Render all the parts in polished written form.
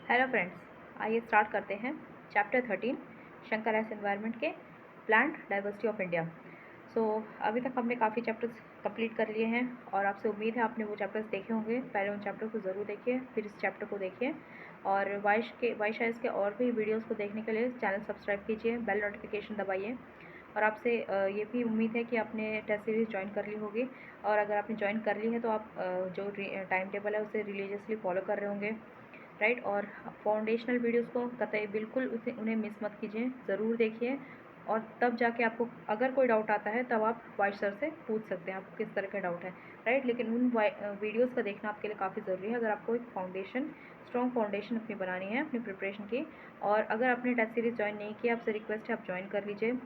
Hello friends, आइए start करते हैं चैप्टर 13 शंकर एस एनवायरनमेंट के प्लांट डाइवर्सिटी ऑफ इंडिया। अभी तक हमने काफ़ी चैप्टर्स कंप्लीट कर लिए हैं और आपसे उम्मीद है आपने वो चैप्टर्स देखे होंगे। पहले उन चैप्टर को ज़रूर देखिए, फिर इस चैप्टर को देखिए और वाइशाइज के और भी वीडियोज़ को देखने के लिए चैनल सब्सक्राइब कीजिए, बेल नोटिफिकेशन दबाइए। और आपसे ये भी उम्मीद है कि आपने टेस्ट सीरीज़ ज्वाइन कर ली होगी और अगर आपने ज्वाइन कर ली है तो आप जो टाइम टेबल है उसे रिलीजियसली फॉलो कर रहे होंगे, राइट। और फाउंडेशनल वीडियोस को कतई बिल्कुल उन्हें मिस मत कीजिए, ज़रूर देखिए और तब जाके आपको अगर कोई डाउट आता है तब आप वाइस सर से पूछ सकते हैं आपको किस तरह का डाउट है, राइट। लेकिन उन वीडियोस का देखना आपके लिए काफ़ी ज़रूरी है अगर आपको एक स्ट्रॉन्ग फाउंडेशन अपनी बनानी है अपनी प्रिपरेशन की। और अगर आपने टेस्ट सीरीज़ ज्वाइन नहीं किया, आपसे रिक्वेस्ट है आप ज्वाइन कर लीजिए।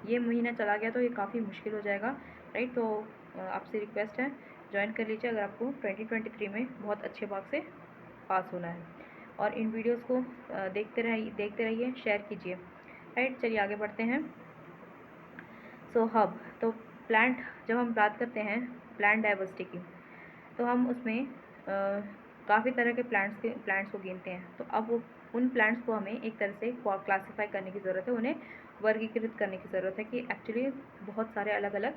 ये महीना चला गया तो ये काफ़ी मुश्किल हो जाएगा, राइट। तो आपसे रिक्वेस्ट है ज्वाइन कर लीजिए अगर आपको 2023 में बहुत अच्छे मार्क्स से पास होना है। और इन वीडियोस को देखते रहिए, शेयर कीजिए, राइट। चलिए आगे बढ़ते हैं। हब तो प्लांट, जब हम बात करते हैं प्लांट डाइवर्सिटी की तो हम उसमें काफ़ी तरह के प्लांट्स को गिनते हैं। तो अब उन प्लांट्स को हमें एक तरह से क्लासिफाई करने की ज़रूरत है, उन्हें वर्गीकृत करने की ज़रूरत है कि एक्चुअली बहुत सारे अलग अलग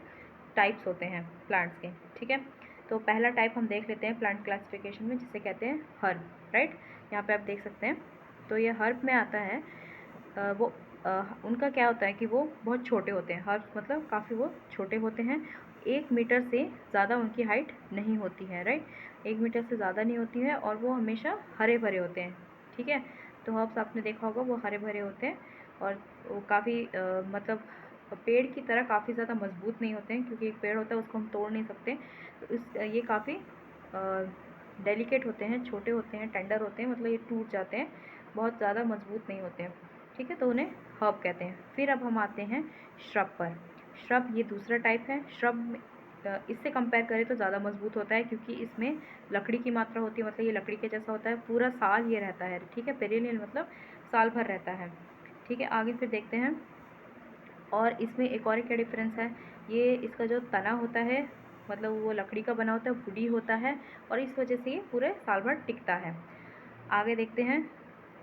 टाइप्स होते हैं प्लांट्स के, ठीक है। तो पहला टाइप हम देख लेते हैं प्लांट क्लासिफिकेशन में, जिसे कहते हैं हर्ब, राइट। यहाँ पे आप देख सकते हैं। तो ये हर्ब में आता है उनका क्या होता है कि वो बहुत छोटे होते हैं। हर्ब मतलब काफ़ी वो छोटे होते हैं, 1 मीटर से ज़्यादा उनकी हाइट नहीं होती है, राइट। 1 मीटर से ज़्यादा नहीं होती है और वो हमेशा हरे भरे होते हैं, ठीक है। तो हर्ब्स आपने देखा होगा वो हरे भरे होते हैं और वो काफ़ी मतलब पेड़ की तरह काफ़ी ज़्यादा मजबूत नहीं होते हैं, क्योंकि एक पेड़ होता है उसको हम तोड़ नहीं सकते। तो ये काफ़ी डेलिकेट होते हैं, छोटे होते हैं, टेंडर होते हैं, मतलब ये टूट जाते हैं, बहुत ज़्यादा मजबूत नहीं होते हैं, ठीक है। तो उन्हें हर्ब कहते हैं। फिर अब हम आते हैं श्रब पर। श्रब ये दूसरा टाइप है। श्रब इससे कंपेयर करें तो ज़्यादा मजबूत होता है, क्योंकि इसमें लकड़ी की मात्रा होती है, मतलब ये लकड़ी के जैसा होता है, पूरा साल ये रहता है, ठीक है। पेरिनियल मतलब साल भर रहता है, ठीक है। आगे फिर देखते हैं। और इसमें एक और क्या डिफरेंस है, ये इसका जो तना होता है मतलब वो लकड़ी का बना होता है, वुडी होता है और इस वजह से ये पूरे साल भर टिकता है। आगे देखते हैं।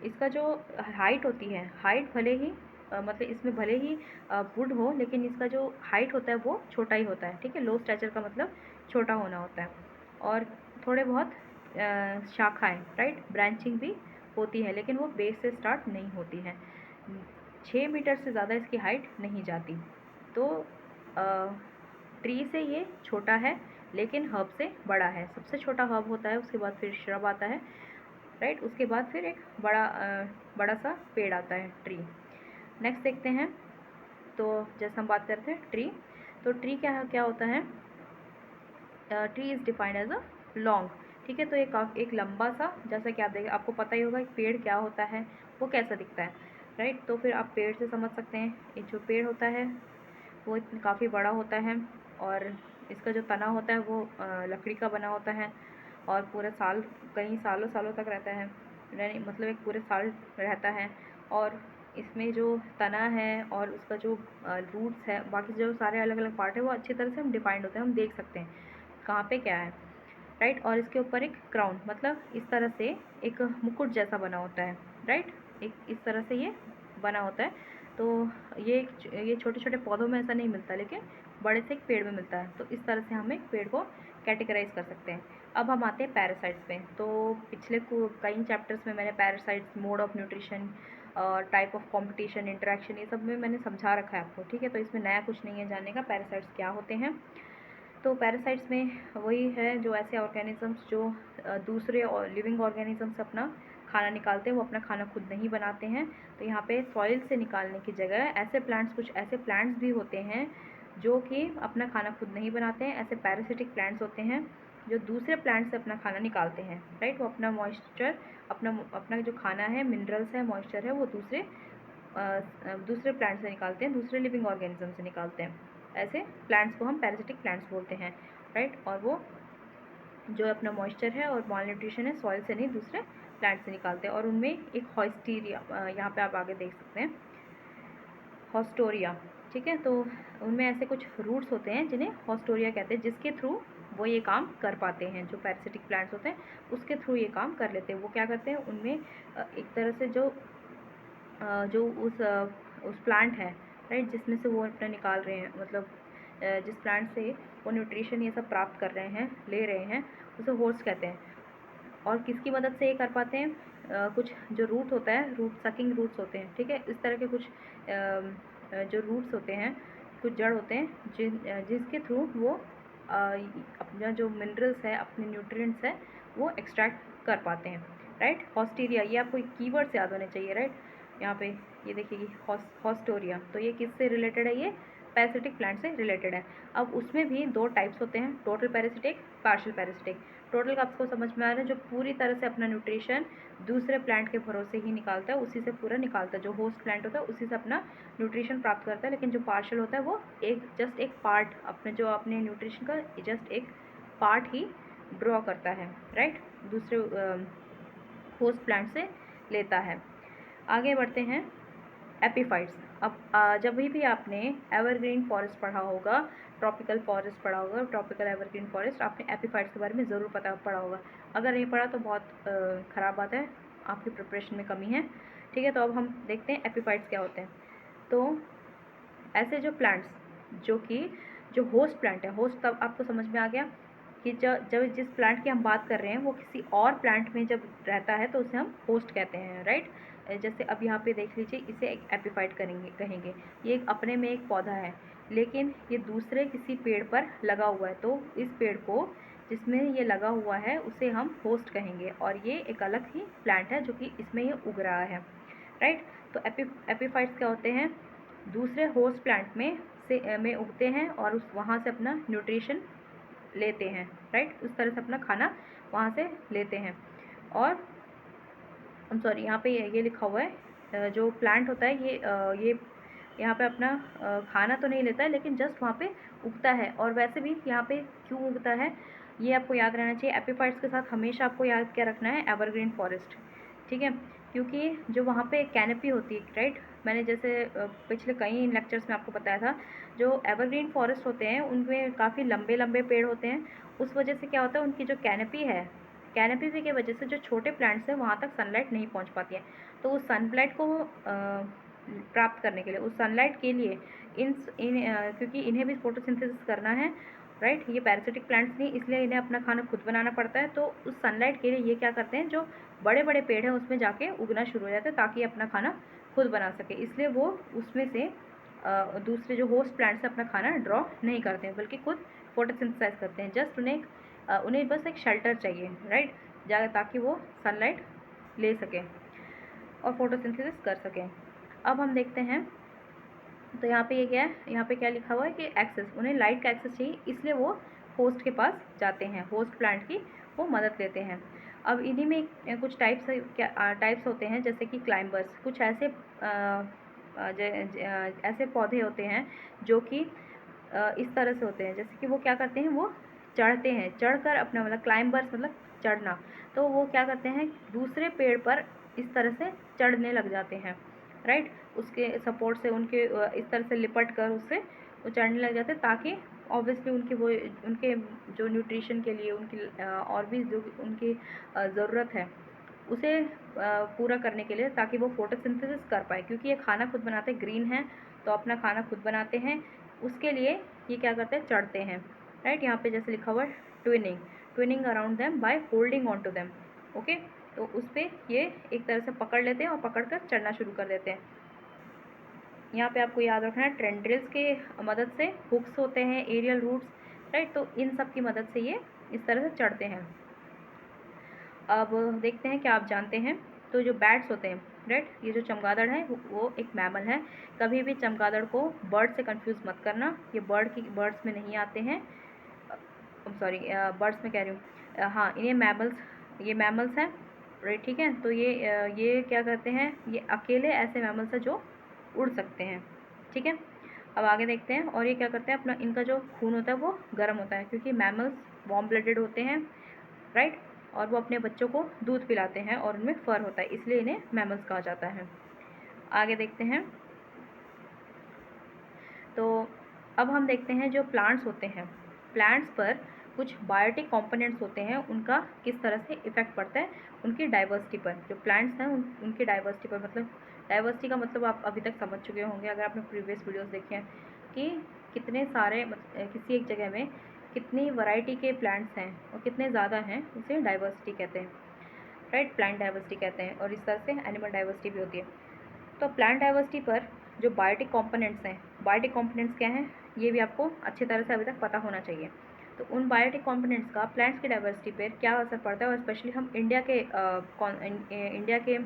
इसका जो हाइट होती है, हाइट भले ही मतलब इसमें भले ही वुड हो, लेकिन इसका जो हाइट होता है वो छोटा ही होता है, ठीक है। लो स्ट्रेचर का मतलब छोटा होना होता है। और थोड़े बहुत शाखाएं, राइट, ब्रांचिंग भी होती है, लेकिन वो बेस से स्टार्ट नहीं होती है। 6 मीटर से ज़्यादा इसकी हाइट नहीं जाती। तो ट्री से ये छोटा है लेकिन हर्ब से बड़ा है। सबसे छोटा हर्ब होता है, उसके बाद फिर श्रब आता है, राइट। उसके बाद फिर एक बड़ा सा पेड़ आता है, ट्री। नेक्स्ट देखते हैं। तो जैसे हम बात करते हैं ट्री, तो ट्री क्या क्या होता है। Tree is defined as a long, ठीक है। तो एक लंबा सा, जैसा कि आप देखें, आपको पता ही होगा एक पेड़ क्या होता है, वो कैसा दिखता है, राइट। तो फिर आप पेड़ से समझ सकते हैं, एक जो पेड़ होता है वो काफ़ी बड़ा होता है और इसका जो तना होता है वो लकड़ी का बना होता है और पूरे साल, कई सालों सालों तक रहता है, मतलब एक पूरे साल रहता है। और इसमें जो तना है और उसका जो रूट्स है, बाकी जो सारे अलग अलग पार्ट है वो अच्छी तरह से हम डिफाइंड होते हैं, हम देख सकते हैं कहाँ पे क्या है, राइट। और इसके ऊपर एक क्राउन, मतलब इस तरह से एक मुकुट जैसा बना होता है, राइट। एक इस तरह से ये बना होता है। तो ये छोटे छोटे पौधों में ऐसा नहीं मिलता, लेकिन बड़े से एक पेड़ में मिलता है। तो इस तरह से हम एक पेड़ को कैटेगराइज कर सकते हैं। अब हम आते हैं पैरासाइट्स पे। तो पिछले कई चैप्टर्स में मैंने parasites, mode of nutrition, type of competition, interaction, ये सब में मैंने समझा रखा है आपको, ठीक है। तो इसमें नया कुछ नहीं है जानने का, पैरासाइट्स क्या होते हैं। तो पैरासाइट्स में वही है जो ऐसे ऑर्गेनिजम्स जो दूसरे लिविंग ऑर्गेनिज्म से अपना खाना निकालते हैं, वो अपना खाना खुद नहीं बनाते हैं। तो यहाँ पे सॉइल से निकालने की जगह कुछ ऐसे प्लांट्स भी होते हैं जो कि अपना खाना खुद नहीं बनाते हैं। ऐसे पैरासिटिक प्लांट्स होते हैं जो दूसरे प्लांट से अपना खाना निकालते हैं, राइट। वो अपना मॉइस्चर, अपना जो खाना है, मिनरल्स है, मॉइस्चर है, वो दूसरे प्लांट से निकालते हैं, दूसरे लिविंग ऑर्गेनिज्म से निकालते हैं। ऐसे प्लांट्स को हम पैरासिटिक प्लांट्स बोलते हैं, राइट। और वो जो अपना मॉइस्चर है और माल न्यूट्रिशन है सॉइल से नहीं, दूसरे प्लांट से निकालते हैं। और उनमें एक हॉस्टीरिया, यहाँ पे आप आगे देख सकते हैं, हॉस्टोरिया, ठीक है। तो उनमें ऐसे कुछ रूट्स होते हैं जिन्हें हॉस्टोरिया कहते हैं, जिसके थ्रू वो ये काम कर पाते हैं। जो पैरासिटिक प्लांट्स होते हैं उसके थ्रू ये काम कर लेते हैं। वो क्या करते हैं, उनमें एक तरह से जो उस प्लांट है, राइट, जिसमें से वो अपना निकाल रहे हैं, मतलब जिस प्लांट से वो न्यूट्रिशन ये सब प्राप्त कर रहे हैं, ले रहे हैं, उसे होस्ट कहते हैं। और किसकी मदद से ये कर पाते हैं, कुछ जो रूट होता है, रूट सकिंग रूट्स होते हैं, ठीक है, इस तरह के कुछ जो रूट्स होते हैं, कुछ जड़ होते हैं जिसके थ्रू वो अपना जो मिनरल्स है, अपने न्यूट्रिएंट्स है, वो एक्सट्रैक्ट कर पाते हैं, राइट। हॉस्टीरिया, ये आपको कीवर्ड्स याद होने चाहिए, राइट। यहाँ पे ये देखिए हॉस्टोरिया, तो ये किससे रिलेटेड है, ये पैरासिटिक प्लांट से रिलेटेड है। अब उसमें भी दो टाइप्स होते हैं, total parasitic, partial parasitic. Total का आपको समझ में आ रहा है, जो पूरी तरह से अपना न्यूट्रिशन दूसरे प्लांट के भरोसे ही निकालता है, उसी से पूरा निकालता है। जो होस्ट प्लांट होता है उसी से अपना न्यूट्रिशन प्राप्त करता है। लेकिन जो पार्शियल होता है वो जस्ट एक पार्ट, अपने न्यूट्रिशन का जस्ट एक पार्ट ही ड्रॉ करता है, राइट, दूसरे होस्ट प्लांट से लेता है। आगे बढ़ते हैं, एपीफाइट्स। अब जब भी आपने एवरग्रीन फॉरेस्ट पढ़ा होगा, ट्रॉपिकल फॉरेस्ट पढ़ा होगा, ट्रॉपिकल एवरग्रीन फॉरेस्ट, आपने एपीफाइट्स के बारे में ज़रूर पढ़ा होगा। अगर नहीं पढ़ा तो बहुत ख़राब बात है, आपकी प्रिपरेशन में कमी है, ठीक है। तो अब हम देखते हैं एपीफाइट्स क्या होते हैं। तो ऐसे जो प्लांट्स जो होस्ट प्लांट है, होस्ट तब आपको समझ में आ गया कि जब जिस प्लांट की हम बात कर रहे हैं वो किसी और प्लांट में जब रहता है तो उसे हम होस्ट कहते हैं, राइट। जैसे अब यहाँ पे देख लीजिए, इसे एक एपीफाइट कहेंगे। ये एक अपने में एक पौधा है, लेकिन ये दूसरे किसी पेड़ पर लगा हुआ है, तो इस पेड़ को जिसमें ये लगा हुआ है उसे हम होस्ट कहेंगे, और ये एक अलग ही प्लांट है जो कि इसमें ये उग रहा है, राइट। तो एपीफाइट्स क्या होते हैं, दूसरे होस्ट प्लांट में उगते हैं और वहाँ से अपना न्यूट्रिशन लेते हैं, राइट, उस तरह से अपना खाना वहाँ से लेते हैं। और यहाँ पे ये लिखा हुआ है, जो प्लांट होता है ये यहाँ पे अपना खाना तो नहीं लेता है, लेकिन जस्ट वहाँ पे उगता है। और वैसे भी यहाँ पे क्यों उगता है ये आपको याद रहना चाहिए। एपीफाइट्स के साथ हमेशा आपको याद क्या रखना है, एवरग्रीन फॉरेस्ट, ठीक है, क्योंकि जो वहाँ पे कैनपी होती है, राइट। मैंने जैसे पिछले कई लेक्चर्स में आपको बताया था, जो एवरग्रीन फॉरेस्ट होते हैं उनमें काफ़ी लंबे लंबे पेड़ होते हैं। उस वजह से क्या होता है, उनकी जो कैनपी है, कैनपी की वजह से जो छोटे प्लांट्स हैं वहाँ तक सनलाइट नहीं पहुँच पाती है। तो उस सनलाइट को प्राप्त करने के लिए, उस सनलाइट के लिए क्योंकि इन्हें भी फोटोसिंथेसिस करना है, राइट, ये पैरासिटिक प्लांट्स नहीं, इसलिए इन्हें अपना खाना खुद बनाना पड़ता है। तो उस सनलाइट के लिए ये क्या करते हैं, जो बड़े बड़े पेड़ हैं उसमें जाके उगना शुरू हो जाते हैं ताकि अपना खाना खुद बना सके। इसलिए वो उसमें से दूसरे जो होस्ट प्लांट्स से अपना खाना ड्रॉ नहीं करते हैं, बल्कि खुद फोटोसिंथेसाइज करते हैं। जस्ट उन्हें बस एक शेल्टर चाहिए, राइट, ताकि वो सनलाइट ले सकें और फोटोसिंथेसिस कर सकें। अब हम देखते हैं, तो यहाँ पे ये क्या है, यहाँ पे क्या लिखा हुआ है कि एक्सेस, उन्हें लाइट का एक्सेस चाहिए, इसलिए वो होस्ट के पास जाते हैं, होस्ट प्लांट की वो मदद लेते हैं। अब इन्हीं में कुछ टाइप्स होते हैं, जैसे कि क्लाइंबर्स, कुछ ऐसे ऐसे पौधे होते हैं जो कि इस तरह से होते हैं, जैसे कि वो क्या करते हैं, वो चढ़ते हैं, चढ़कर अपना, मतलब क्लाइंबर्स मतलब चढ़ना, तो वो क्या करते हैं, दूसरे पेड़ पर इस तरह से चढ़ने लग जाते हैं, राइट, उसके सपोर्ट से इस तरह से लिपट कर उससे वो चढ़ने लग जाते हैं, ताकि ऑब्वियसली उनके जो न्यूट्रिशन के लिए और भी जो उनकी ज़रूरत है उसे पूरा करने के लिए, ताकि वो फोटोसिंथेसिस कर पाए, क्योंकि ये खाना खुद बनाते हैं, ग्रीन है तो अपना खाना खुद बनाते हैं, उसके लिए ये क्या करते हैं, चढ़ते हैं, राइट। यहाँ पे जैसे लिखा हुआ है twining around them by holding on to them, okay. तो उस पर ये एक तरह से पकड़ लेते हैं और पकड़ कर चढ़ना शुरू कर देते हैं। यहाँ पे आपको याद रखना है, टेंड्रिल्स के मदद से हुक्स होते हैं, एरियल रूट्स, राइट, तो इन सब की मदद से ये इस तरह से चढ़ते हैं। अब देखते हैं क्या आप जानते हैं। तो जो बैट्स होते हैं, राइट, ये जो चमगादड़ है वो एक मैमल है। कभी भी चमगादड़ को बर्ड से कंफ्यूज मत करना, ये बर्ड्स में नहीं आते हैं, सॉरी, बर्ड्स में कह रही हूँ, हाँ, ये मैमल्स हैं, राइट, ठीक है। तो ये क्या करते हैं, ये अकेले ऐसे मैमल्स हैं जो उड़ सकते हैं, ठीक है। अब आगे देखते हैं, और ये क्या करते हैं, अपना इनका जो खून होता है वो गर्म होता है, क्योंकि मैमल्स वार्म ब्लडेड होते हैं, राइट, और वो अपने बच्चों को दूध पिलाते हैं और उनमें फर होता है, इसलिए इन्हें मैमल्स कहा जाता है। आगे देखते हैं, तो अब हम देखते हैं जो प्लांट्स होते हैं, प्लांट्स पर कुछ बायोटिक कंपोनेंट्स होते हैं, उनका किस तरह से इफ़ेक्ट पड़ता है उनकी डाइवर्सिटी पर। जो प्लांट्स हैं उनकी डाइवर्सिटी पर, मतलब डाइवर्सिटी का मतलब आप अभी तक समझ चुके होंगे अगर आपने प्रीवियस वीडियोस देखे हैं कि कितने सारे किसी एक जगह में कितनी वैरायटी के प्लांट्स हैं और कितने ज़्यादा हैं, उसे डाइवर्सिटी कहते हैं, राइट। प्लांट डाइवर्सिटी कहते हैं। और इस तरह से एनिमल डाइवर्सिटी भी होती है। तो प्लांट डाइवर्सिटी पर जो बायोटिक कंपोनेंट्स हैं, बायोटिक कंपोनेंट्स क्या हैं ये भी आपको अच्छी तरह से अभी तक पता होना चाहिए। तो उन बायोटिक कंपोनेंट्स का प्लांट्स की डाइवर्सिटी पर क्या असर पड़ता है, और स्पेशली हम इंडिया के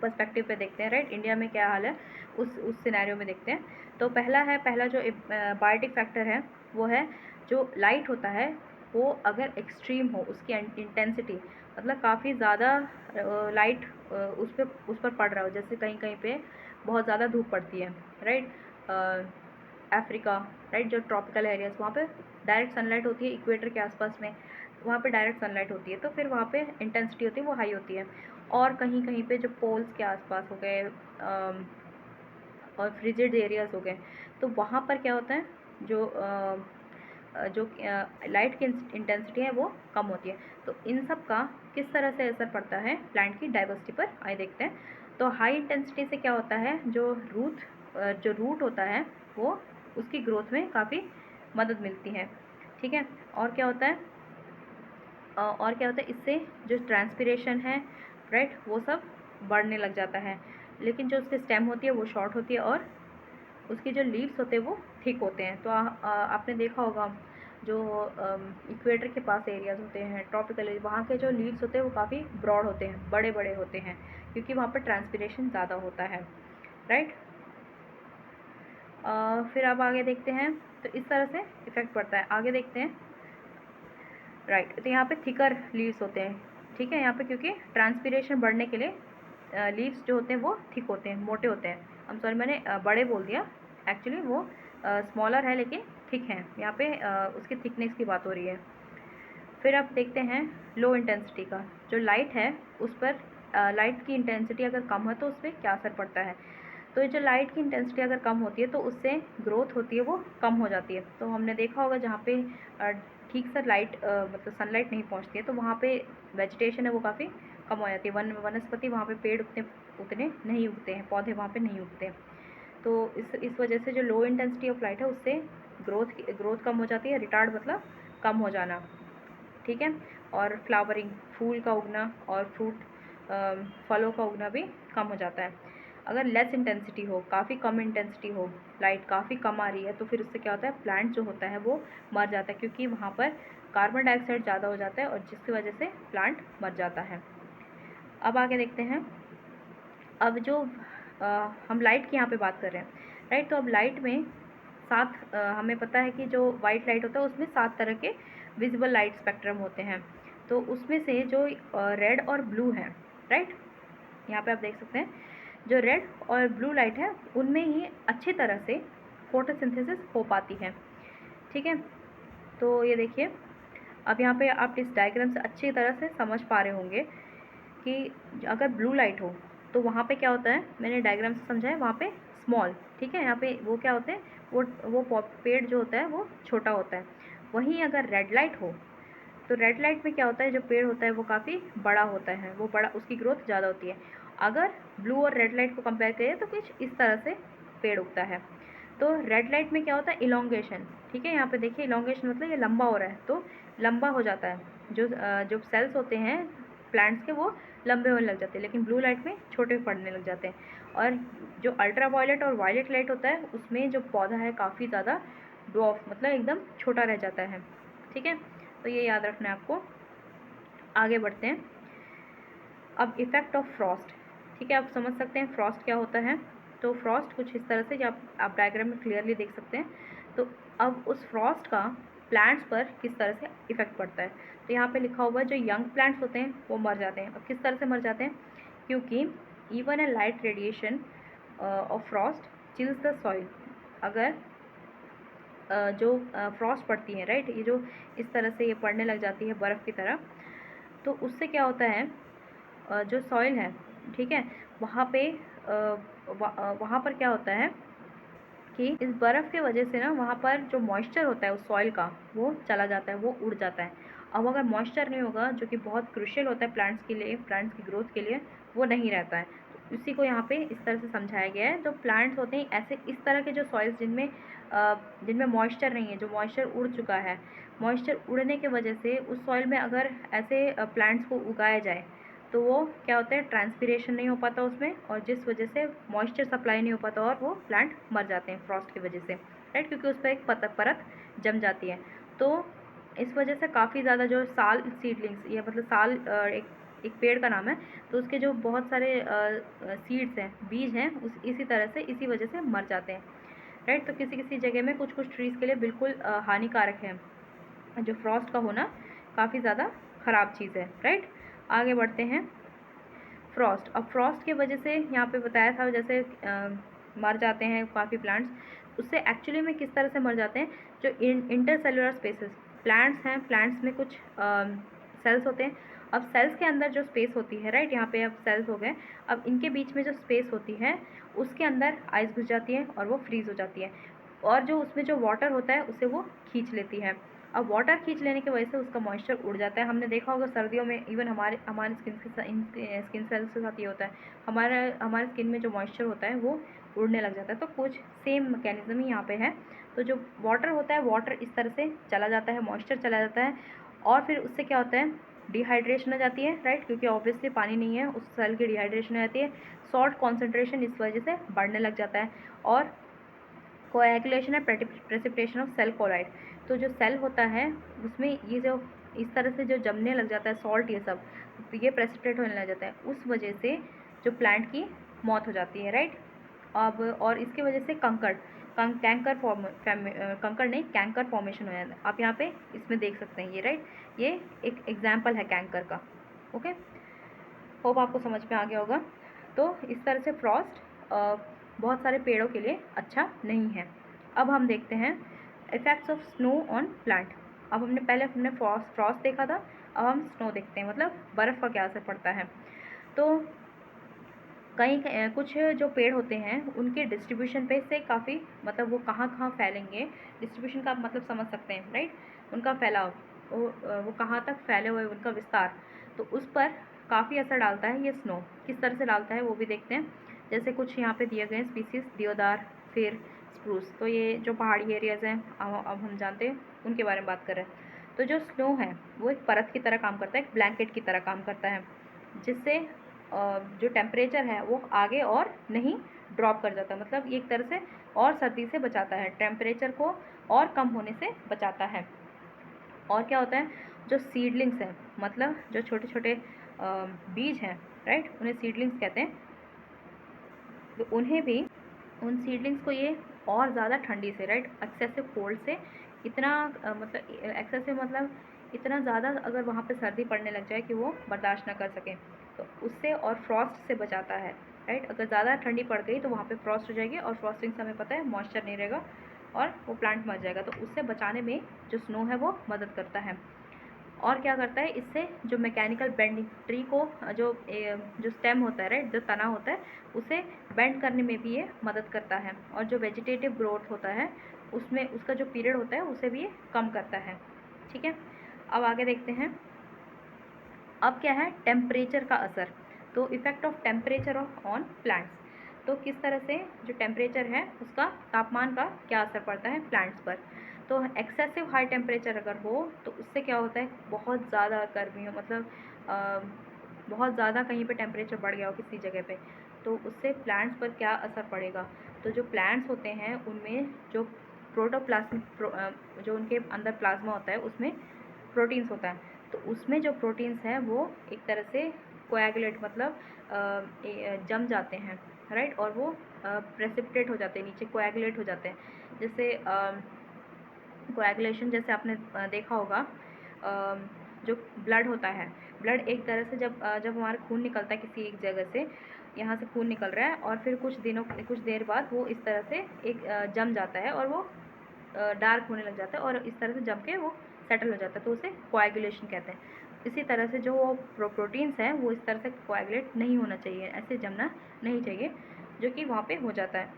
पर्सपेक्टिव पे देखते हैं, राइट। इंडिया में क्या हाल है उस सिनेरियो में देखते हैं। तो पहला जो बायोटिक फैक्टर है वो है जो लाइट होता है, वो अगर एक्सट्रीम हो उसकी इंटेंसिटी, मतलब काफ़ी ज़्यादा लाइट उस पर पड़ रहा हो, जैसे कहीं कहीं पे बहुत ज़्यादा धूप पड़ती है, राइट। अफ्रीका, राइट, जो ट्रॉपिकल एरियाज़ वहाँ पे डायरेक्ट सनलाइट होती है, इक्वेटर के आसपास में वहाँ पे डायरेक्ट सनलाइट होती है, तो फिर वहाँ पे इंटेंसिटी होती है वो हाई होती है। और कहीं कहीं पे जो पोल्स के आसपास हो गए और फ्रिजिड एरियाज़ हो गए, तो वहाँ पर क्या होता है जो लाइट की इंटेंसिटी है वो कम होती है। तो इन सब का किस तरह से असर पड़ता है प्लांट की डाइवर्सिटी पर, आइए देखते हैं। तो हाई इंटेंसिटी से क्या होता है, जो रूट होता है वो उसकी ग्रोथ में काफ़ी मदद मिलती है, ठीक है। और क्या होता है इससे जो ट्रांसपिरेशन है, राइट, वो सब बढ़ने लग जाता है। लेकिन जो उसकी स्टेम होती है वो शॉर्ट होती है और उसके जो लीव्स होते हैं वो थिक होते हैं। तो आपने देखा होगा जो इक्वेटर के पास एरियाज़ होते हैं, ट्रॉपिकल एरिया, वहाँ के जो लीव्स होते हैं वो काफ़ी ब्रॉड होते हैं, बड़े बड़े होते हैं, क्योंकि वहाँ पर ट्रांसपिरेशन ज़्यादा होता है, राइट। फिर अब आगे देखते हैं। तो इस तरह से इफ़ेक्ट पड़ता है। आगे देखते हैं, राइट। तो यहाँ पे थिकर लीव्स होते हैं, ठीक है, यहाँ पे क्योंकि ट्रांसपिरेशन बढ़ने के लिए लीव्स जो होते हैं वो थिक होते हैं, मोटे होते हैं। हम सॉरी, मैंने बड़े बोल दिया, एक्चुअली वो स्मॉलर है लेकिन थिक हैं। यहाँ पे उसकी थिकनेस की बात हो रही है। फिर अब देखते हैं लो इंटेंसिटी का, जो लाइट है उस पर लाइट की इंटेंसिटी अगर कम है तो उस पर क्या असर पड़ता है। तो ये जो लाइट की इंटेंसिटी अगर कम होती है तो उससे ग्रोथ होती है वो कम हो जाती है। तो हमने देखा होगा जहाँ पे ठीक से लाइट मतलब सनलाइट नहीं पहुँचती है तो वहाँ पे वेजिटेशन है वो काफ़ी कम हो जाती है। वनस्पति वहाँ पे पेड़ उतने नहीं उगते हैं, पौधे वहाँ पे नहीं उगते। तो इस वजह से जो लो इंटेंसिटी ऑफ लाइट है उससे ग्रोथ कम हो जाती है। रिटार्ड मतलब कम हो जाना, ठीक है। और फ्लावरिंग, फूल का उगना और फलों का उगना भी कम हो जाता है। अगर लेस इंटेंसिटी हो, काफ़ी कम इंटेंसिटी हो, लाइट काफ़ी कम आ रही है, तो फिर उससे क्या होता है, प्लांट जो होता है वो मर जाता है, क्योंकि वहाँ पर कार्बन डाइऑक्साइड ज़्यादा हो जाता है और जिसकी वजह से प्लांट मर जाता है। अब आगे देखते हैं। अब जो हम लाइट की यहाँ पे बात कर रहे हैं, राइट। तो अब लाइट में हमें पता है कि जो वाइट लाइट होता है उसमें 7 तरह के विजिबल लाइट स्पेक्ट्रम होते हैं। तो उसमें से जो रेड और ब्लू है, राइट, यहाँ पे आप देख सकते हैं जो रेड और ब्लू लाइट है उनमें ही अच्छी तरह से फोटोसिंथेसिस हो पाती है, ठीक है। तो ये देखिए, अब यहाँ पे आप इस डायग्राम से अच्छी तरह से समझ पा रहे होंगे कि अगर ब्लू लाइट हो तो वहाँ पे क्या होता है, मैंने डायग्राम से समझा है, वहाँ पे स्मॉल, ठीक है, यहाँ पे वो क्या होते हैं, वो पेड़ जो होता है वो छोटा होता है। वहीं अगर रेड लाइट हो तो रेड लाइट में क्या होता है, जो पेड़ होता है वो काफ़ी बड़ा होता है, वो बड़ा, उसकी ग्रोथ ज़्यादा होती है। अगर ब्लू और रेड लाइट को कंपेयर करें तो कुछ इस तरह से पेड़ उगता है। तो रेड लाइट में क्या होता है, इलोंगेशन, ठीक है, यहाँ पे देखिए इलोंगेशन मतलब ये लंबा हो रहा है, तो लंबा हो जाता है, जो सेल्स होते हैं प्लांट्स के वो लंबे होने लग जाते हैं, लेकिन ब्लू लाइट में छोटे पड़ने लग जाते हैं। और जो अल्ट्रा वायलेट और वायलेट लाइट होता है उसमें जो पौधा है काफ़ी ज़्यादा ड्वार्फ मतलब एकदम छोटा रह जाता है, ठीक है। तो ये याद रखना है आपको। आगे बढ़ते हैं। अब इफ़ेक्ट ऑफ फ्रॉस्ट, ठीक है, आप समझ सकते हैं फ्रॉस्ट क्या होता है। तो फ्रॉस्ट कुछ इस तरह से, जो आप डायग्राम में क्लियरली देख सकते हैं। तो अब उस फ्रॉस्ट का प्लांट्स पर किस तरह से इफ़ेक्ट पड़ता है, तो यहाँ पे लिखा हुआ है जो यंग प्लांट्स होते हैं वो मर जाते हैं। अब किस तरह से मर जाते हैं, क्योंकि even a light radiation of Frost chills the soil. अगर जो फ्रॉस्ट पड़ती है, राइट, ये जो इस तरह से ये पड़ने लग जाती है बर्फ़ की तरह, तो उससे क्या होता है, जो सॉइल है, ठीक है, वहाँ पे वहाँ पर क्या होता है कि इस बर्फ़ के वजह से ना वहाँ पर जो मॉइस्चर होता है उस सॉइल का वो चला जाता है, वो उड़ जाता है। अब अगर मॉइस्चर नहीं होगा, जो कि बहुत क्रूशियल होता है प्लांट्स के लिए, प्लांट्स की ग्रोथ के लिए, वो नहीं रहता है। तो इसी को यहाँ पे इस तरह से समझाया गया है। जो प्लांट्स होते हैं ऐसे इस तरह के जो सॉइल्स जिनमें मॉइस्चर नहीं है, जो मॉइस्चर उड़ चुका है, मॉइस्चर उड़ने की वजह से उस सॉइल में अगर ऐसे प्लांट्स को उगाया जाए तो वो क्या होता है, ट्रांसपीरेशन नहीं हो पाता उसमें, और जिस वजह से मॉइस्चर सप्लाई नहीं हो पाता और वो प्लांट मर जाते हैं फ्रॉस्ट की वजह से, राइट, क्योंकि उस पर एक परत जम जाती है। तो इस वजह से काफ़ी ज़्यादा जो साल सीडलिंग्स, ये मतलब साल एक पेड़ का नाम है, तो उसके जो बहुत सारे सीड्स हैं, बीज हैं, उस इसी तरह से इसी वजह से मर जाते हैं, राइट। तो किसी किसी जगह में कुछ कुछ ट्रीज़ के लिए बिल्कुल हानिकारक है जो फ्रॉस्ट का होना, काफ़ी ज़्यादा ख़राब चीज़ है, राइट। आगे बढ़ते हैं। फ्रॉस्ट, अब फ्रॉस्ट की वजह से यहाँ पे बताया था जैसे मर जाते हैं काफ़ी प्लांट्स, उससे एक्चुअली में किस तरह से मर जाते हैं, जो इंटरसेलुलर स्पेसेस प्लांट्स हैं, प्लांट्स में कुछ सेल्स होते हैं। अब सेल्स के अंदर जो स्पेस होती है, राइट, यहाँ पे अब सेल्स हो गए, अब इनके बीच में जो स्पेस होती है उसके अंदर आइस घुस जाती है और वो फ्रीज़ हो जाती है, और जो उसमें जो वाटर होता है उसे वो खींच लेती है। अब वाटर खींच लेने की वजह से उसका मॉइस्चर उड़ जाता है। हमने देखा होगा सर्दियों में इवन हमारे हमारे स्किन सेल्स के साथ ये होता है, हमारे स्किन में जो मॉइस्चर होता है वो उड़ने लग जाता है। तो कुछ सेम मैकेनिज्म ही यहाँ पे है। तो जो वाटर होता है, वाटर इस तरह से चला जाता है, मॉइस्चर चला जाता है, और फिर उससे क्या होता है, डिहाइड्रेशन हो जाती है, राइट, क्योंकि ऑब्वियसली पानी नहीं है, उस सेल की डिहाइड्रेशन हो जाती है, सॉल्ट कॉन्सेंट्रेशन इस वजह से बढ़ने लग जाता है, और कोएगुलेशन है प्रेसिपिटेशन ऑफ सेल क्लोराइड। तो जो सेल होता है उसमें ये जो इस तरह से जो जमने लग जाता है सॉल्ट, ये सब, तो ये प्रेसिपिटेट होने लग जाता है, उस वजह से जो प्लांट की मौत हो जाती है, राइट। अब और इसकी वजह से कंकर नहीं, कैंकर फॉर्मेशन हो जाता है। आप यहाँ पे इसमें देख सकते हैं ये, राइट, ये एक एग्जाम्पल है कैंकर का। ओके, होप आपको समझ में आ गया होगा। तो इस तरह से फ्रॉस्ट बहुत सारे पेड़ों के लिए अच्छा नहीं है। अब हम देखते हैं effects of snow on plant. अब हमने फ्रॉस्ट देखा था, अब हम स्नो देखते हैं, मतलब बर्फ़ का क्या असर पड़ता है। तो कुछ जो पेड़ होते हैं उनके डिस्ट्रीब्यूशन पे से काफ़ी, मतलब वो कहाँ कहाँ फैलेंगे, डिस्ट्रीब्यूशन का आप मतलब समझ सकते हैं, राइट, उनका फैलाव, वो कहाँ तक फैले हुए, उनका विस्तार, तो उस पर काफ़ी असर डालता है ये स्नो। किस तरह से डालता है वो भी देखते हैं। जैसे कुछ यहाँ पे दिए गए स्पीसीज, देवदार, फिर स्प्रूस, तो ये जो पहाड़ी एरियाज़ हैं, अब हम जानते हैं उनके बारे में बात कर रहे हैं। तो जो स्नो है वो एक परत की तरह काम करता है, एक ब्लैंकेट की तरह काम करता है, जिससे जो टेम्परेचर है वो आगे और नहीं ड्रॉप कर जाता, मतलब ये एक तरह से और सर्दी से बचाता है, टेम्परेचर को और कम होने से बचाता है। और क्या होता है, जो सीडलिंग्स हैं, मतलब जो छोटे छोटे बीज हैं, राइट, उन्हें सीडलिंग्स कहते हैं, तो उन्हें भी, उन सीडलिंग्स को ये और ज़्यादा ठंडी से, राइट, एक्सेसिव कोल्ड से, इतना मतलब एक्सेसिव मतलब इतना ज़्यादा अगर वहाँ पे सर्दी पड़ने लग जाए कि वो बर्दाश्त ना कर सकें, तो उससे और फ्रॉस्ट से बचाता है, राइट। अगर ज़्यादा ठंडी पड़ गई तो वहाँ पे फ्रॉस्ट हो जाएगी, और फ्रॉस्टिंग से हमें पता है मॉइस्चर नहीं रहेगा और वो प्लांट मर जाएगा, तो उससे बचाने में जो स्नो है वो मदद करता है। और क्या करता है, इससे जो मैकेनिकल बेंडिंग, ट्री को जो स्टेम होता है, राइट, जो तना होता है, उसे बेंड करने में भी ये मदद करता है, और जो वेजिटेटिव ग्रोथ होता है उसमें उसका जो पीरियड होता है उसे भी ये कम करता है। ठीक है, अब आगे देखते हैं। अब क्या है, टेम्परेचर का असर। तो effect of temperature on plants, तो किस तरह से जो टेम्परेचर है उसका, तापमान का क्या असर पड़ता है प्लांट्स पर। तो एक्सेसिव हाई टेम्परेचर अगर हो तो उससे क्या होता है, बहुत ज़्यादा गर्मी हो, मतलब बहुत ज़्यादा कहीं पे टेम्परेचर बढ़ गया हो किसी जगह पे, तो उससे प्लांट्स पर क्या असर पड़ेगा। तो जो प्लांट्स होते हैं उनमें जो जो उनके अंदर प्लाज्मा होता है उसमें प्रोटीन्स होता है, तो उसमें जो प्रोटीन्स हैं वो एक तरह से कोएगुलेट, मतलब जम जाते हैं, राइट, और वो प्रेसिपिटेट हो जाते हैं, नीचे कोएगुलेट हो जाते हैं। जैसे कोएगुलेशन जैसे आपने देखा होगा, जो ब्लड होता है, ब्लड एक तरह से जब हमारा खून निकलता है किसी एक जगह से, यहाँ से खून निकल रहा है, और फिर कुछ देर बाद वो इस तरह से एक जम जाता है, और वो डार्क होने लग जाता है, और इस तरह से जम के वो सेटल हो जाता है, तो उसे कोएगुलेशन कहते हैं। इसी तरह से जो प्रोटीन्स हैं वो इस तरह से कोएगुलेट नहीं होना चाहिए, ऐसे जमना नहीं चाहिए, जो कि वहाँ पे हो जाता है।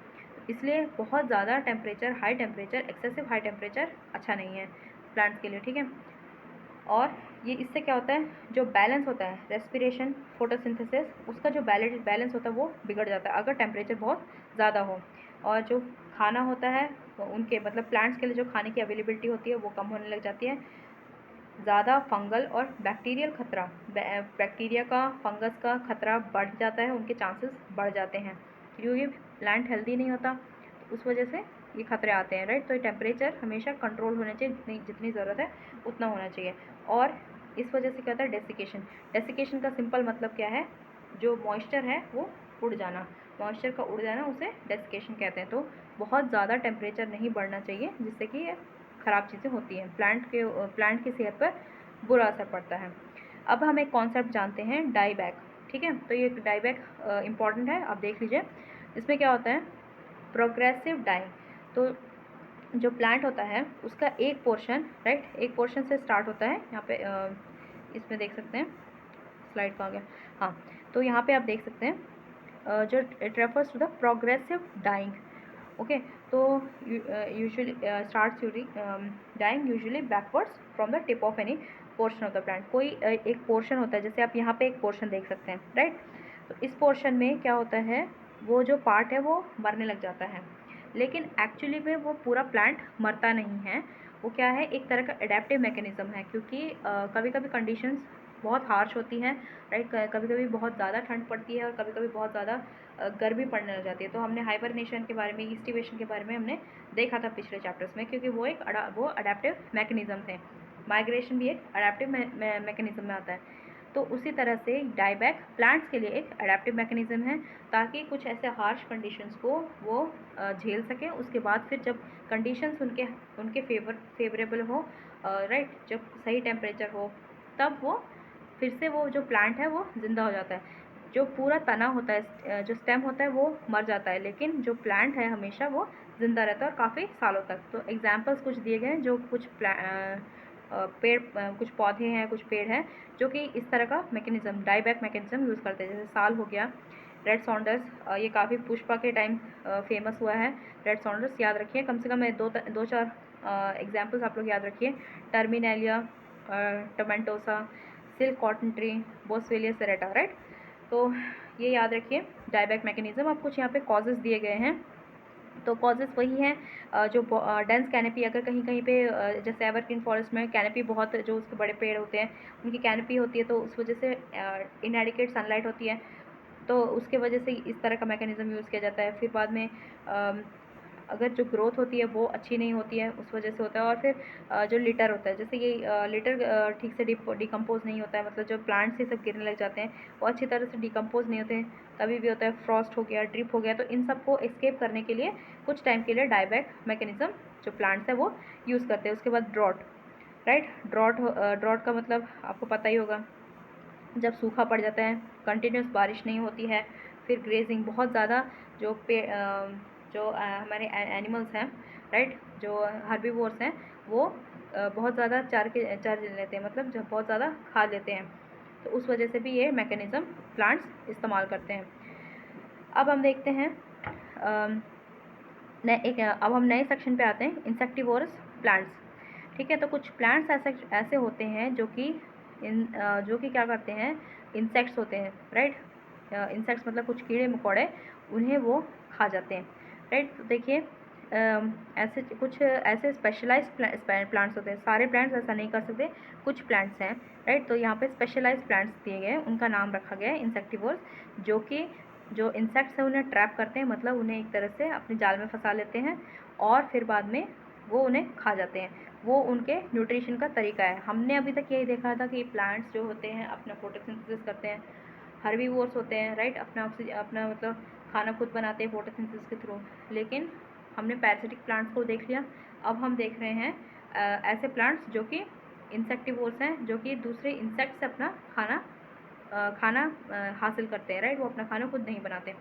इसलिए बहुत ज़्यादा temperature, high temperature, excessive high temperature अच्छा नहीं है प्लांट्स के लिए, ठीक है। और ये इससे क्या होता है, जो बैलेंस होता है रेस्पिरेशन, फोटोसिंथेसिस, उसका जो बैलेंस होता है वो बिगड़ जाता है अगर टेम्परेचर बहुत ज़्यादा हो। और जो खाना होता है उनके मतलब प्लांट्स के लिए जो खाने की अवेलेबिलिटी होती है वो कम होने लग जाती है। ज़्यादा फंगल और बैक्टीरियल खतरा, बैक्टीरिया का, फंगस का खतरा बढ़ जाता है, उनके चांसेस बढ़ जाते हैं क्योंकि प्लांट हेल्दी नहीं होता, तो उस वजह से ये खतरे आते हैं, राइट। तो ये टेम्परेचर हमेशा कंट्रोल होना चाहिए, जितनी ज़रूरत है उतना होना चाहिए। और इस वजह से क्या होता है, डेसिकेशन का सिंपल मतलब क्या है, जो मॉइस्चर है वो उड़ जाना, मॉइस्चर का उड़ जाना उसे डेसिकेशन कहते हैं। तो बहुत ज़्यादा टेम्परेचर नहीं बढ़ना चाहिए जिससे कि ये ख़राब चीज़ें होती हैं, प्लांट की सेहत पर बुरा असर पड़ता है। अब हम एक कॉन्सेप्ट जानते हैं, डाई बैक, ठीक है। तो ये डाई बैक इम्पॉर्टेंट है, आप देख लीजिए। इसमें क्या होता है, प्रोग्रेसिव डाइंग। तो जो प्लांट होता है उसका एक पोर्शन, राइट, एक पोर्शन से स्टार्ट होता है। यहाँ पे इसमें देख सकते हैं, स्लाइड कहाँ गया, हाँ, तो यहाँ पे आप देख सकते हैं जो it refers to the progressive dying, okay. तो usually starts dying usually backwards from the tip of any portion of the plant. कोई एक पोर्शन होता है, जैसे आप यहाँ पे एक पोर्शन देख सकते हैं, राइट। तो इस पोर्शन में क्या होता है, वो जो पार्ट है वो मरने लग जाता है, लेकिन एक्चुअली में वो पूरा प्लांट मरता नहीं है। वो क्या है, एक तरह का एडेप्टिव मैकेनिज़्म है, क्योंकि कभी कभी कंडीशंस बहुत हार्श होती हैं, राइट। कभी कभी बहुत ज़्यादा ठंड पड़ती है और कभी कभी बहुत ज़्यादा गर्मी पड़ने लग जाती है। तो हमने हाइबरनेशन के बारे में, ईस्टिवेशन के बारे में हमने देखा था पिछले चैप्टर्स में, क्योंकि वो वो अडेप्टिव मैकेनिज़्म थे। माइग्रेशन भी एक अडेप्टिव मैकेनिज़्म में आता है। तो उसी तरह से डाईबैक प्लांट्स के लिए एक अडेप्टिव मैकेनिज़्म है, ताकि कुछ ऐसे हार्श कंडीशंस को वो झेल सकें। उसके बाद फिर जब कंडीशंस उनके उनके फेवरेबल हो, राइट, जब सही टेम्परेचर हो, तब वो फिर से वो जो प्लांट है वो ज़िंदा हो जाता है। जो पूरा तना होता है, जो स्टेम होता है वो मर जाता है, लेकिन जो प्लांट है हमेशा वो ज़िंदा रहता है और काफ़ी सालों तक। तो एग्जांपल्स कुछ दिए गए हैं, जो कुछ पेड़, कुछ पौधे हैं, कुछ पेड़ हैं जो कि इस तरह का मैकेनिज़्म, डाईबैक मैकेनिज़्म यूज़ करते हैं। जैसे साल हो गया, रेड सॉन्डर्स, ये काफ़ी पुष्पा के टाइम फेमस हुआ है रेड सॉन्डर्स, याद रखिए। कम से कम दो चार एग्जाम्पल्स आप लोग याद रखिए, terminalia, tomentosa, silk cotton tree, boswellia serrata, right. तो ये याद रखिए डाईबैक मैकेनिज़्म। अब कुछ यहाँ पे कॉजेज़ दिए गए हैं, तो कॉजेज़ वही हैं जो डेंस कैनपी, अगर कहीं कहीं पे जैसे एवरग्रीन फॉरेस्ट में कैनपी बहुत, जो उसके बड़े पेड़ होते हैं उनकी कैनपी होती है, तो उस वजह से इनएडिक्वेट सनलाइट होती है, तो उसके वजह से इस तरह का मैकेनिज़्म यूज़ किया जाता है। फिर बाद में अगर जो ग्रोथ होती है वो अच्छी नहीं होती है, उस वजह से होता है। और फिर जो लिटर होता है, जैसे ये लिटर ठीक से डिकम्पोज नहीं होता है, मतलब जब प्लांट से सब गिरने लग जाते हैं वो अच्छी तरह से डिकम्पोज नहीं होते हैं, तभी भी होता है फ्रॉस्ट हो गया, ड्रिप हो गया। तो इन सब को एस्केप करने के लिए कुछ टाइम के लिए डाईबैक मैकेनिज़्म जो प्लांट्स है वो यूज़ करते हैं। उसके बाद ड्रॉट, राइट, ड्रॉट का मतलब आपको पता ही होगा, जब सूखा पड़ जाता है, कंटिन्यूस बारिश नहीं होती है, फिर ग्रेजिंग बहुत ज़्यादा, जो हमारे एनिमल्स हैं, राइट, जो हर्बीवोर्स हैं, वो बहुत ज़्यादा चर लेते हैं, मतलब जब बहुत ज़्यादा खा लेते हैं, तो उस वजह से भी ये मैकेनिज़्म प्लांट्स इस्तेमाल करते हैं। अब हम देखते हैं अब हम नए सेक्शन पे आते हैं, इंसेक्टिवोरस प्लांट्स, ठीक है। तो कुछ प्लांट्स ऐसे होते हैं जो कि क्या करते हैं, इंसेक्ट्स होते हैं, राइट। इंसेक्ट्स मतलब कुछ कीड़े मकोड़े, उन्हें वो खा जाते हैं, राइट। तो देखिए ऐसे कुछ ऐसे स्पेशलाइज्ड प्लांट्स होते हैं, सारे प्लांट्स ऐसा नहीं कर सकते, कुछ प्लांट्स हैं, राइट। तो यहाँ पे स्पेशलाइज्ड प्लांट्स दिए गए हैं, उनका नाम रखा गया है इंसेक्टिवोर्स, जो इंसेक्ट्स हैं उन्हें ट्रैप करते हैं, मतलब उन्हें एक तरह से अपने जाल में फंसा लेते हैं और फिर बाद में वो उन्हें खा जाते हैं। वो उनके न्यूट्रिशन का तरीका है। हमने अभी तक यही देखा था कि प्लांट्स जो होते हैं अपना फोटोसिंथेसिस करते हैं, हर्बीवोर्स होते हैं, राइट, अपना मतलब खाना खुद बनाते हैं फोटोसिंथेसिस के थ्रू। लेकिन हमने पैरासिटिक प्लांट्स को देख लिया, अब हम देख रहे हैं ऐसे प्लांट्स जो कि इंसेक्टिवोर्स हैं, जो कि दूसरे इंसेक्ट से अपना खाना हासिल करते हैं, राइट, वो अपना खाना खुद नहीं बनाते।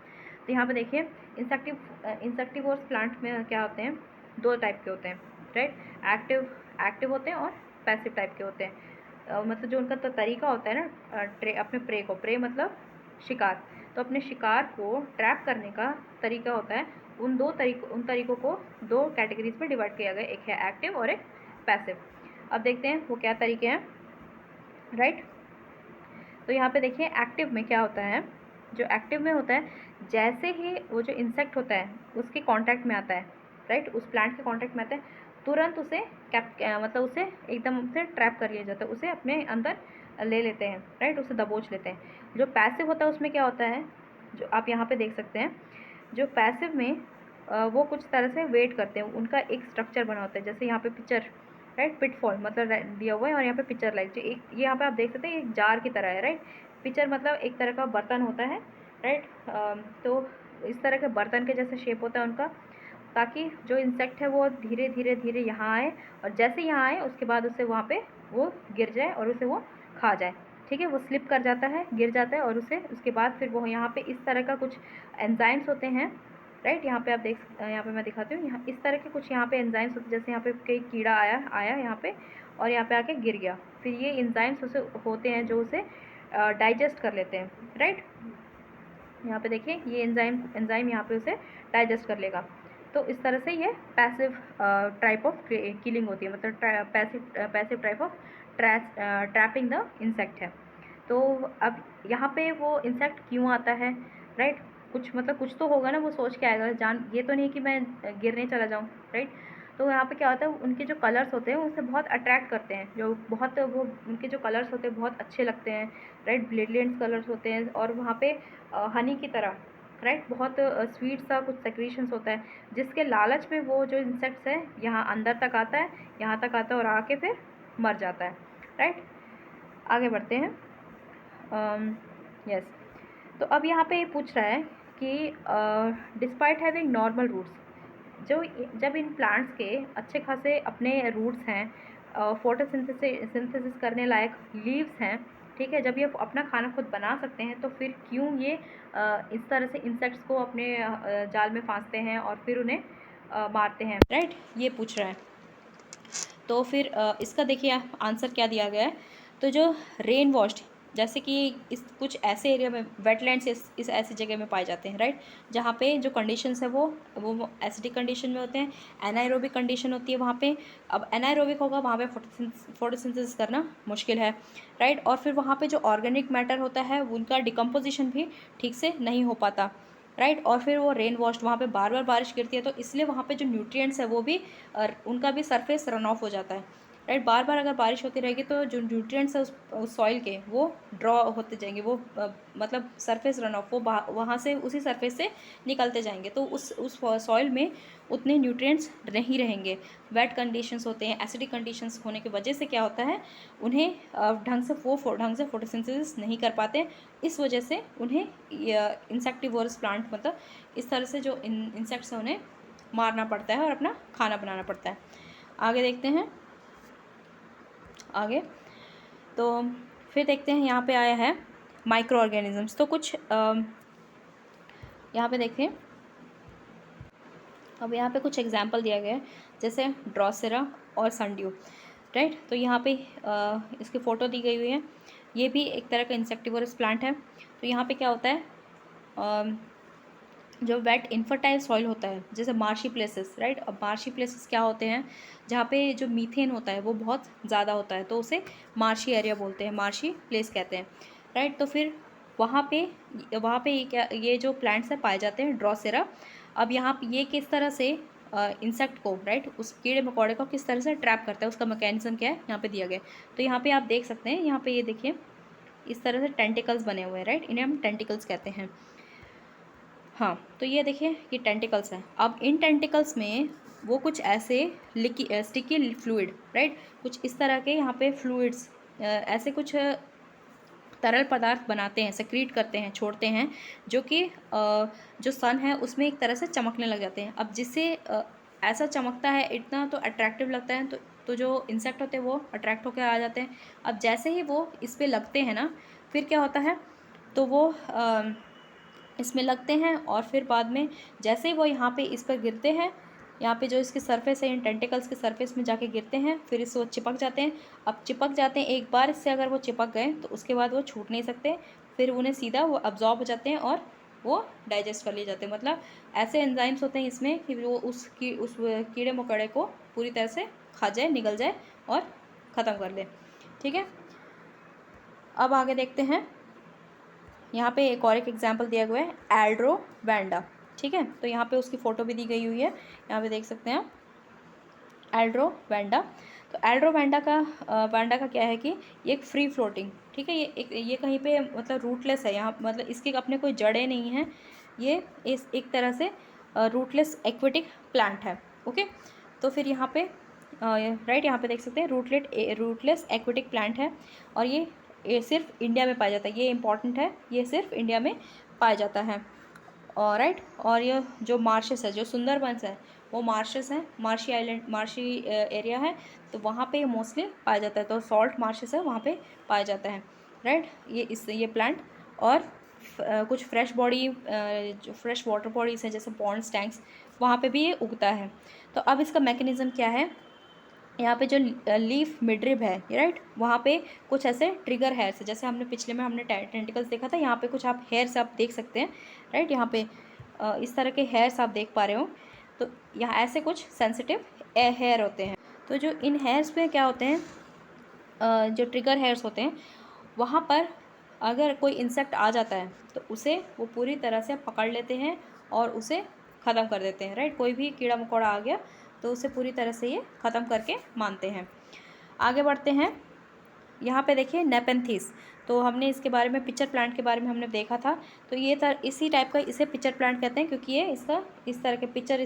तो यहाँ पे देखिए इंसेक्टिवोर्स प्लांट में क्या होते हैं, दो टाइप के होते हैं, राइट, एक्टिव होते हैं और पैसिव टाइप के होते हैं। मतलब जो उनका तरीका होता है ना, अपने प्रे मतलब शिकार, तो अपने शिकार को ट्रैप करने का तरीका होता है, उन तरीकों को 2 कैटेगरीज में डिवाइड किया गया, एक है एक्टिव और एक पैसिव। अब देखते हैं वो क्या तरीके हैं, राइट। तो यहाँ पे देखिए एक्टिव में क्या होता है, जो एक्टिव में होता है, जैसे ही वो जो इंसेक्ट होता है उसके कांटेक्ट में आता है, राइट, उस प्लांट के कांटेक्ट में आता है, तुरंत उसे मतलब उसे एकदम से ट्रैप कर लिया जाता है, उसे अपने अंदर ले लेते हैं, राइट, उसे दबोच लेते हैं। जो पैसिव होता है उसमें क्या होता है, जो आप यहाँ पे देख सकते हैं, जो पैसिव में वो कुछ तरह से वेट करते हैं, उनका एक स्ट्रक्चर बना होता है, जैसे यहाँ पे पिक्चर, राइट, पिटफॉल मतलब दिया हुआ है, और यहाँ पे पिक्चर लाइक जो एक यहाँ पे आप देख सकते हैं एक जार की तरह है, राइट। पिक्चर मतलब एक तरह का बर्तन होता है, राइट। तो इस तरह के बर्तन के जैसे शेप होता है उनका, ताकि जो इंसेक्ट है वो धीरे धीरे धीरे यहाँ आए, और जैसे यहाँ आए उसके बाद उसे वहाँ पे वो गिर जाए और उसे वो खा जाए, ठीक है। वो स्लिप कर जाता है, गिर जाता है, और उसे उसके बाद फिर वो यहाँ पे इस तरह का कुछ एंजाइम्स होते हैं, राइट। यहाँ पे आप यहाँ पे मैं दिखाती हूँ, यहाँ इस तरह के कुछ यहाँ पे एंजाइम्स होते हैं, जैसे यहाँ पे कोई कीड़ा आया यहाँ पे और यहाँ पे आके गिर गया, फिर ये एंजाइम्स उसे होते हैं जो उसे डाइजेस्ट कर लेते हैं, राइट। यहाँ पे देखिए ये एंजाइम यहाँ पे उसे डाइजेस्ट कर लेगा। तो इस तरह से ये पैसिव टाइप ऑफ किलिंग होती है, मतलब passive type of trapping the insect है। तो अब यहाँ पे वो इंसेक्ट क्यों आता है, राइट, कुछ तो होगा ना, वो सोच के आएगा, ये तो नहीं कि मैं गिरने चला जाऊँ, राइट। तो यहाँ पे क्या होता है, उनके जो कलर्स होते हैं उसे बहुत अट्रैक्ट करते हैं, जो बहुत वो उनके जो कलर्स होते हैं बहुत अच्छे लगते हैं, राइट, ब्रिलियंट कलर्स होते हैं, और वहाँ पे हनी की तरह, राइट, बहुत स्वीट सा कुछ सेक्रीशंस होता है, जिसके लालच में वो जो इंसेक्ट्स है यहाँ अंदर तक आता है, यहाँ तक आता है और आके फिर मर जाता है, राइट। आगे बढ़ते हैं। यस, तो अब यहाँ पे ये पूछ रहा है कि डिस्पाइट हैविंग नॉर्मल रूट्स, जब इन प्लांट्स के अच्छे खासे अपने रूट्स हैं, फोटोसिंथेसिस करने लायक लीव्स हैं, ठीक है, जब ये अपना खाना खुद बना सकते हैं, तो फिर क्यों ये इस तरह से इंसेक्ट्स को अपने जाल में फांसते हैं और फिर उन्हें मारते हैं, राइट, ये पूछ रहा है। तो फिर इसका देखिए आंसर क्या दिया गया है। तो जो रेन वॉश्ड, जैसे कि इस कुछ ऐसे एरिया में वेटलैंड्स इस ऐसी जगह में पाए जाते हैं, राइट, जहाँ पे जो कंडीशंस है वो एसिडिक कंडीशन में होते हैं, एनाएरोबिक कंडीशन होती है वहाँ पे। अब एनाएरोबिक होगा वहाँ पे फोटोसिंथेसिस करना मुश्किल है, राइट, और फिर वहाँ पे जो ऑर्गेनिक मैटर होता है उनका डिकम्पोजिशन भी ठीक से नहीं हो पाता, राइट। और फिर वो रेन वॉश्ड, वहाँ पे बार बार बारिश गिरती है, तो इसलिए वहाँ पे जो न्यूट्रिएंट्स है वो भी उनका भी सरफेस रन ऑफ हो जाता है, राइट। बार बार अगर बारिश होती रहेगी तो जो न्यूट्रिएंट्स है उस सॉइल के वो ड्रॉ होते जाएंगे, वो मतलब सरफेस रन ऑफ, वो वहाँ से उसी सरफेस से निकलते जाएंगे, तो उस सॉइल में उतने न्यूट्रिएंट्स नहीं रहेंगे। वेट कंडीशंस होते हैं, एसिडिक कंडीशंस होने की वजह से क्या होता है, उन्हें ढंग से फोटोसिंथेसिस नहीं कर पाते, इस वजह से उन्हें इंसेक्टिवोरस प्लांट, मतलब इस तरह से जो इंसेक्ट्स हैं उन्हें मारना पड़ता है और अपना खाना बनाना पड़ता है। आगे देखते हैं। आगे तो फिर देखते हैं, यहाँ पे आया है माइक्रो ऑर्गेनिजम्स। तो कुछ यहाँ पे देखिए, अब यहाँ पे कुछ एग्जाम्पल दिया गया है, जैसे ड्रॉसेरा और सनड्यू, राइट। तो यहाँ पे इसकी फ़ोटो दी गई हुई है, ये भी एक तरह का इंसेक्टिवोरस प्लांट है। तो यहाँ पे क्या होता है, जो वेट इनफर्टाइल सॉइल होता है, जैसे मार्शी प्लेसेस, राइट। अब मार्शी प्लेसेस क्या होते हैं, जहाँ पे जो मीथेन होता है वो बहुत ज़्यादा होता है, तो उसे मार्शी एरिया बोलते हैं, मार्शी प्लेस कहते हैं, राइट। तो फिर वहाँ पे ये जो प्लांट्स हैं पाए जाते हैं, ड्रॉसेरा। अब यहाँ ये किस तरह से इंसेक्ट को, राइट, उस कीड़े मकोड़े को किस तरह से ट्रैप करता है, उसका मैकेनिज्म क्या है यहाँ पे दिया गया। तो यहाँ पे आप देख सकते हैं, यहाँ पे ये देखिए इस तरह से टेंटिकल्स बने हुए हैं, राइट, इन्हें हम टेंटिकल्स कहते हैं। हाँ, तो ये देखिए ये टेंटिकल्स हैं। अब इन टेंटिकल्स में वो कुछ ऐसे स्टिकी फ्लूइड, राइट, कुछ इस तरह के यहाँ पे फ्लूइड्स, ऐसे कुछ तरल पदार्थ बनाते हैं, सेक्रीट करते हैं, छोड़ते हैं, जो कि जो सन है उसमें एक तरह से चमकने लग जाते हैं। अब जिससे ऐसा चमकता है, इतना तो अट्रैक्टिव लगता है, तो जो इंसेक्ट होते हैं वो अट्रैक्ट होकर आ जाते हैं। अब जैसे ही वो इस पर लगते हैं ना, फिर क्या होता है, तो वो इसमें लगते हैं, और फिर बाद में जैसे ही वो यहाँ पे इस पर गिरते हैं, यहाँ पे जो इसके सरफेस है, इन टेंटिकल्स के सरफेस में जाके गिरते हैं, फिर इससे वो चिपक जाते हैं। अब चिपक जाते हैं, एक बार इससे अगर वो चिपक गए तो उसके बाद वो छूट नहीं सकते, फिर उन्हें सीधा वो अब्जॉर्ब हो जाते हैं और वो डाइजेस्ट कर लिए जाते हैं। मतलब ऐसे एंजाइम्स होते हैं इसमें कि वो उस कीड़े मकोड़े को पूरी तरह से खा जाए, निगल जाए और ख़त्म कर दे। ठीक है, अब आगे देखते हैं। यहाँ पे एक और एक एग्जांपल दिया हुआ है एल्ड्रोवेंडा। ठीक है, तो यहाँ पे उसकी फ़ोटो भी दी गई हुई है, यहाँ पे देख सकते हैं एल्ड्रोवेंडा। तो एल्ड्रोवेंडा का क्या है कि ये एक फ्री फ्लोटिंग, ठीक है, ये कहीं पे मतलब रूटलेस है, यहाँ मतलब इसके अपने कोई जड़ें नहीं हैं, ये इस एक तरह से रूटलेस एक्वेटिक प्लांट है। ओके, तो फिर यहाँ पे राइट, यहाँ पे देख सकते हैं रूटलेस एक्वेटिक प्लांट है और ये सिर्फ इंडिया में पाया जाता है। ये इंपॉर्टेंट है, ये सिर्फ इंडिया में पाया जाता है। और राइट, और ये जो मार्शेस है, जो सुंदरबंस है, वो मार्शेस हैं, मार्शी एरिया है, तो वहाँ पे मोस्टली पाया जाता है। तो सॉल्ट मार्शेस है, वहाँ पे पाया जाता है। राइट, ये प्लांट और कुछ जो फ्रेश वाटर बॉडीज़ हैं जैसे पॉन्ड्स, टैंक्स, वहाँ पे भी ये उगता है। तो अब इसका मैकेनिज़्म क्या है, यहाँ पे जो लीफ मिडरिब है राइट, वहाँ पे कुछ ऐसे ट्रिगर हेयर्स है, जैसे हमने पिछले में हमने टेंटिकल्स देखा था, यहाँ पे कुछ आप हेयर्स आप देख सकते हैं। राइट, यहाँ पे इस तरह के हेयर्स आप देख पा रहे हो। तो यहाँ ऐसे कुछ सेंसिटिव हेयर होते हैं। तो जो इन हेयर्स पे क्या होते हैं, जो ट्रिगर हेयर्स होते हैं, वहाँ पर अगर कोई इंसेक्ट आ जाता है तो उसे वो पूरी तरह से पकड़ लेते हैं और उसे ख़त्म कर देते हैं। राइट, कोई भी कीड़ा मकोड़ा आ गया तो उसे पूरी तरह से ये ख़त्म करके मानते हैं। आगे बढ़ते हैं, यहाँ पे देखिए नेपेंथीस। तो हमने इसके बारे में पिक्चर प्लांट के बारे में हमने देखा था। तो ये इसी टाइप का इसे पिक्चर प्लांट कहते हैं, क्योंकि ये इसका इस तरह के पिक्चर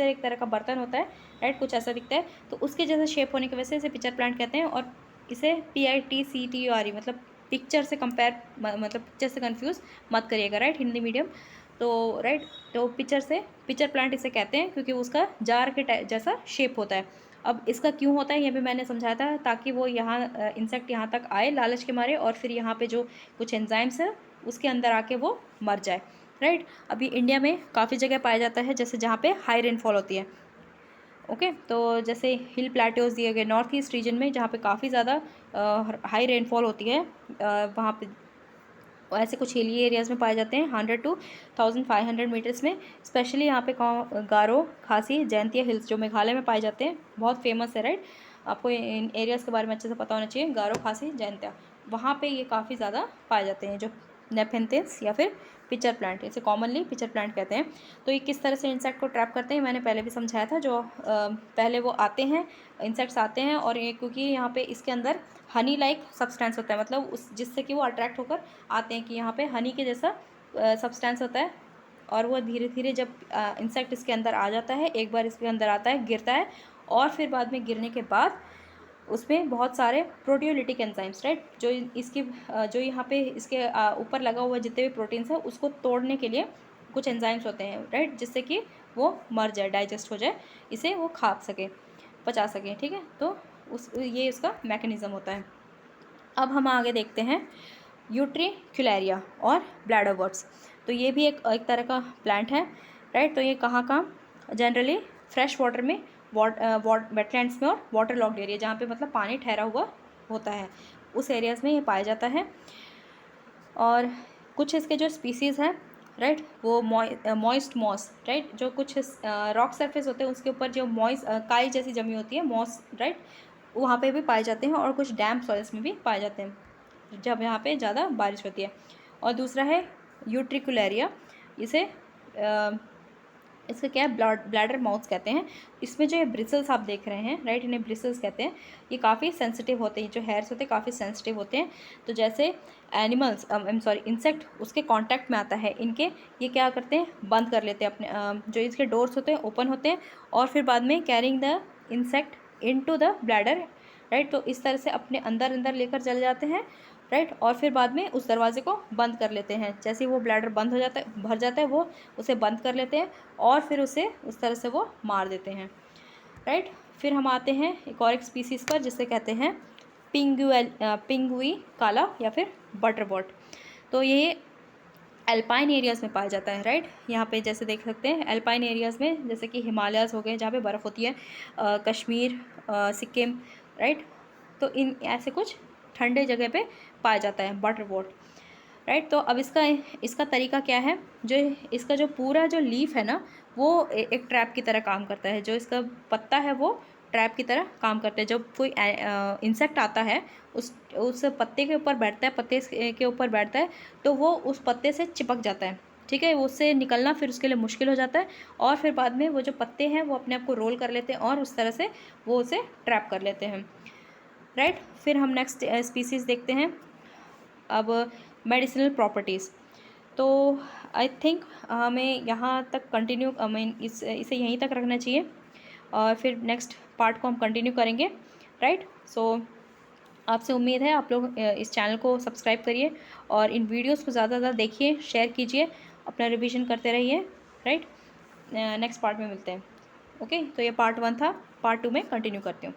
एक तरह का बर्तन होता है। राइट, कुछ ऐसा दिखता है, तो उसके जैसे शेप होने की वजह से इसे पिक्चर प्लांट कहते हैं। और इसे PITCTURE मतलब पिक्चर से कंपेयर मतलब पिक्चर से कंफ्यूज मत करिएगा। Right, Hindi medium. तो राइट, तो पिक्चर प्लांट इसे कहते हैं क्योंकि उसका जार के जैसा शेप होता है। अब इसका क्यों होता है ये भी मैंने समझाया था, ताकि वो यहाँ इंसेक्ट यहाँ तक आए लालच के मारे और फिर यहाँ पे जो कुछ एंजाइम्स है उसके अंदर आके वो मर जाए। राइट, अभी इंडिया में काफ़ी जगह पाया जाता है, जैसे जहाँ पे हाई रेनफॉल होती है। ओके, तो जैसे हिल प्लेट्यूज दिए गए नॉर्थ ईस्ट रीजन में, जहाँ पे काफ़ी ज़्यादा हाई रेनफॉल होती है, वहाँ पे ऐसे कुछ हिली एरियाज़ में पाए जाते हैं 100 to 1500 मीटर्स में। स्पेशली यहाँ पे गारो, खासी, जयंतिया हिल्स जो मेघालय में पाए जाते हैं, बहुत फेमस है। राइट, आपको इन एरियाज़ के बारे में अच्छे से पता होना चाहिए। गारो, खासी, जयंतिया, वहाँ पे ये काफ़ी ज़्यादा पाए जाते हैं, जो नेपेंथिस या फिर पिक्चर प्लांट, इसे कॉमनली पिक्चर प्लांट कहते हैं। तो ये किस तरह से इंसेक्ट को ट्रैप करते हैं मैंने पहले भी समझाया था। जो पहले वो आते हैं, इंसेक्ट्स आते हैं, और ये क्योंकि यहाँ पे इसके अंदर हनी लाइक सब्सटेंस होता है, मतलब उस जिससे कि वो अट्रैक्ट होकर आते हैं कि यहाँ पे हनी के जैसा सब्सटेंस होता है। और वो धीरे धीरे जब इंसेक्ट इसके अंदर आ जाता है, एक बार इसके अंदर आता है, गिरता है, और फिर बाद में गिरने के बाद उसमें बहुत सारे प्रोटियोलिटिक एंजाइम्स, राइट, जो इसकी जो यहाँ पे इसके ऊपर लगा हुआ जितने भी प्रोटीन्स है उसको तोड़ने के लिए कुछ एंजाइम्स होते हैं। राइट, जिससे कि वो मर जाए, डाइजेस्ट हो जाए, इसे वो खा सके, पचा सके। ठीक है, तो ये इसका मैकेनिज़्म होता है। अब हम आगे देखते हैं यूट्रिक्युलेरिया और ब्लैडर वर्ट्स। तो ये भी एक तरह का प्लांट है। राइट, तो ये कहाँ जनरली फ्रेश वाटर में, वेटलैंड्स में और वाटर लॉक्ड एरिया, जहाँ पे मतलब पानी ठहरा हुआ होता है, उस एरियाज़ में ये पाया जाता है। और कुछ इसके जो स्पीसीज़ हैं, राइट, वो मॉइस्ट मॉस, राइट, जो कुछ रॉक सरफेस होते हैं उसके ऊपर जो काई जैसी जमी होती है, मॉस, राइट, वहाँ पे भी पाए जाते हैं। और कुछ डैम्प सॉइल्स में भी पाए जाते हैं जब यहाँ पे ज़्यादा बारिश होती है। और दूसरा है यूट्रिकुलेरिया, इसका क्या है, ब्लैडर माउथ कहते हैं। इसमें जो ये ब्रिसल्स आप देख रहे हैं, राइट, इन्हें ब्रिसल्स कहते हैं। ये काफ़ी सेंसिटिव होते हैं, जो हेयर्स होते हैं काफ़ी सेंसिटिव होते हैं। तो जैसे इंसेक्ट उसके कांटेक्ट में आता है इनके, ये क्या करते हैं, बंद कर लेते हैं अपने जो इसके डोर्स होते हैं ओपन होते हैं, और फिर बाद में carrying the insect into the bladder. Right, तो इस तरह से अपने अंदर लेकर चले जाते हैं। राइट, और फिर बाद में उस दरवाजे को बंद कर लेते हैं। जैसे ही वो ब्लैडर बंद हो जाता है, भर जाता है, वो उसे बंद कर लेते हैं और फिर उसे उस तरह से वो मार देते हैं। राइट, फिर हम आते हैं एक और एक स्पीसीज़ पर जिसे कहते हैं पिंगुई काला या फिर बटरबॉट। तो ये अल्पाइन एरियाज़ में पाया जाता है। राइट, यहाँ पे जैसे देख सकते हैं अल्पाइन एरियाज़ में, जैसे कि हिमालयाज़ हो गए जहाँ पे बर्फ़ होती है, कश्मीर, सिक्किम। राइट, तो इन ऐसे कुछ ठंडे जगह पे पाया जाता है बटरवॉट। राइट। तो अब इसका इसका तरीका क्या है, जो इसका जो पूरा जो लीफ है ना, वो एक ट्रैप की तरह काम करता है। जो इसका पत्ता है वो ट्रैप की तरह काम करता है। जब कोई इंसेक्ट आता है, उस पत्ते के ऊपर बैठता है, पत्ते के ऊपर बैठता है, तो वो उस पत्ते से चिपक जाता है, ठीक है। उससे निकलना फिर उसके लिए मुश्किल हो जाता है, और फिर बाद में वो जो पत्ते हैं वो अपने आप को रोल कर लेते हैं और उस तरह से वो उसे ट्रैप कर लेते हैं, राइट। फिर हम नेक्स्ट स्पीसीज़ देखते हैं। अब मेडिसिनल प्रॉपर्टीज़, तो आई थिंक हमें यहाँ तक कंटिन्यू, आई मीन इसे यहीं तक रखना चाहिए, और फिर नेक्स्ट पार्ट को हम कंटिन्यू करेंगे, राइट। सो आपसे उम्मीद है आप लोग इस चैनल को सब्सक्राइब करिए और इन वीडियोस को ज़्यादा से ज़्यादा देखिए, शेयर कीजिए, अपना रिवीजन करते रहिए, राइट। नेक्स्ट पार्ट में मिलते हैं। ओके, तो ये पार्ट 1 था, पार्ट 2 में कंटिन्यू करती हूँ।